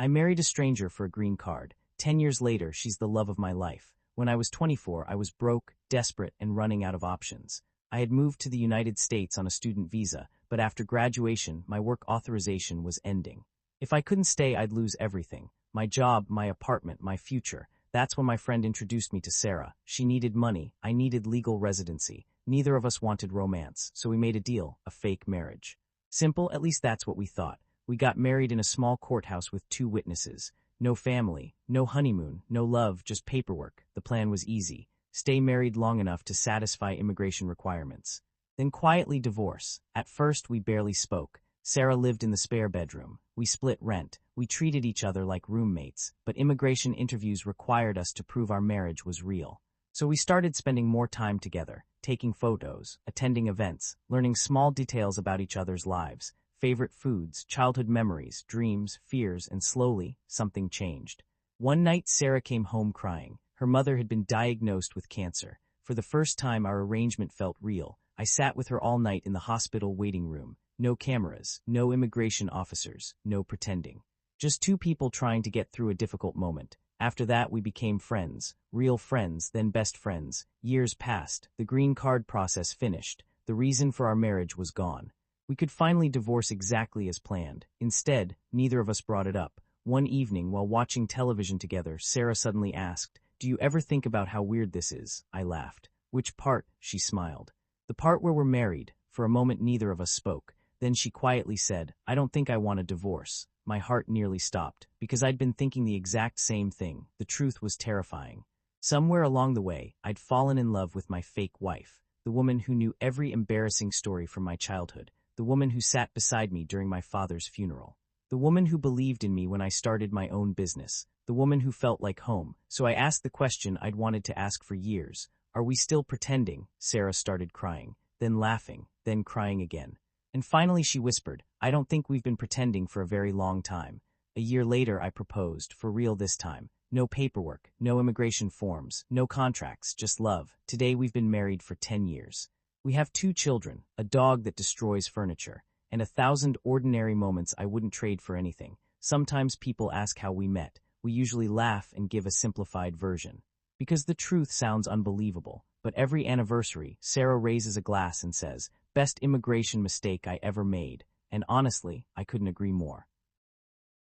I married a stranger for a green card. 10 years later, she's the love of my life. When I was 24, I was broke, desperate, and running out of options. I had moved to the United States on a student visa, but after graduation, my work authorization was ending. If I couldn't stay, I'd lose everything. My job, my apartment, my future. That's when my friend introduced me to Sarah. She needed money. I needed legal residency. Neither of us wanted romance, so we made a deal, a fake marriage. Simple, at least that's what we thought. We got married in a small courthouse with 2 witnesses. No family, no honeymoon, no love, just paperwork. The plan was easy. Stay married long enough to satisfy immigration requirements. Then quietly divorce. At first, we barely spoke. Sarah lived in the spare bedroom. We split rent. We treated each other like roommates, but immigration interviews required us to prove our marriage was real. So we started spending more time together, taking photos, attending events, learning small details about each other's lives, favorite foods, childhood memories, dreams, fears, and slowly, something changed. One night, Sarah came home crying. Her mother had been diagnosed with cancer. For the first time, our arrangement felt real. I sat with her all night in the hospital waiting room. No cameras, no immigration officers, no pretending. Just 2 people trying to get through a difficult moment. After that, we became friends, real friends, then best friends. Years passed. The green card process finished. The reason for our marriage was gone. We could finally divorce exactly as planned. Instead, neither of us brought it up. One evening, while watching television together, Sarah suddenly asked, "Do you ever think about how weird this is?" I laughed. "Which part?" She smiled. "The part where we're married." For a moment, neither of us spoke. Then she quietly said, "I don't think I want a divorce." My heart nearly stopped, because I'd been thinking the exact same thing. The truth was terrifying. Somewhere along the way, I'd fallen in love with my fake wife, the woman who knew every embarrassing story from my childhood, the woman who sat beside me during my father's funeral, the woman who believed in me when I started my own business, the woman who felt like home. So I asked the question I'd wanted to ask for years. "Are we still pretending?" Sarah started crying, then laughing, then crying again. And finally she whispered, "I don't think we've been pretending for a very long time." A year later I proposed, for real this time. No paperwork, no immigration forms, no contracts, just love. Today we've been married for 10 years. We have 2 children, a dog that destroys furniture, and 1,000 ordinary moments I wouldn't trade for anything. Sometimes people ask how we met. We usually laugh and give a simplified version, because the truth sounds unbelievable. But every anniversary, Sarah raises a glass and says, "Best immigration mistake I ever made." And honestly, I couldn't agree more.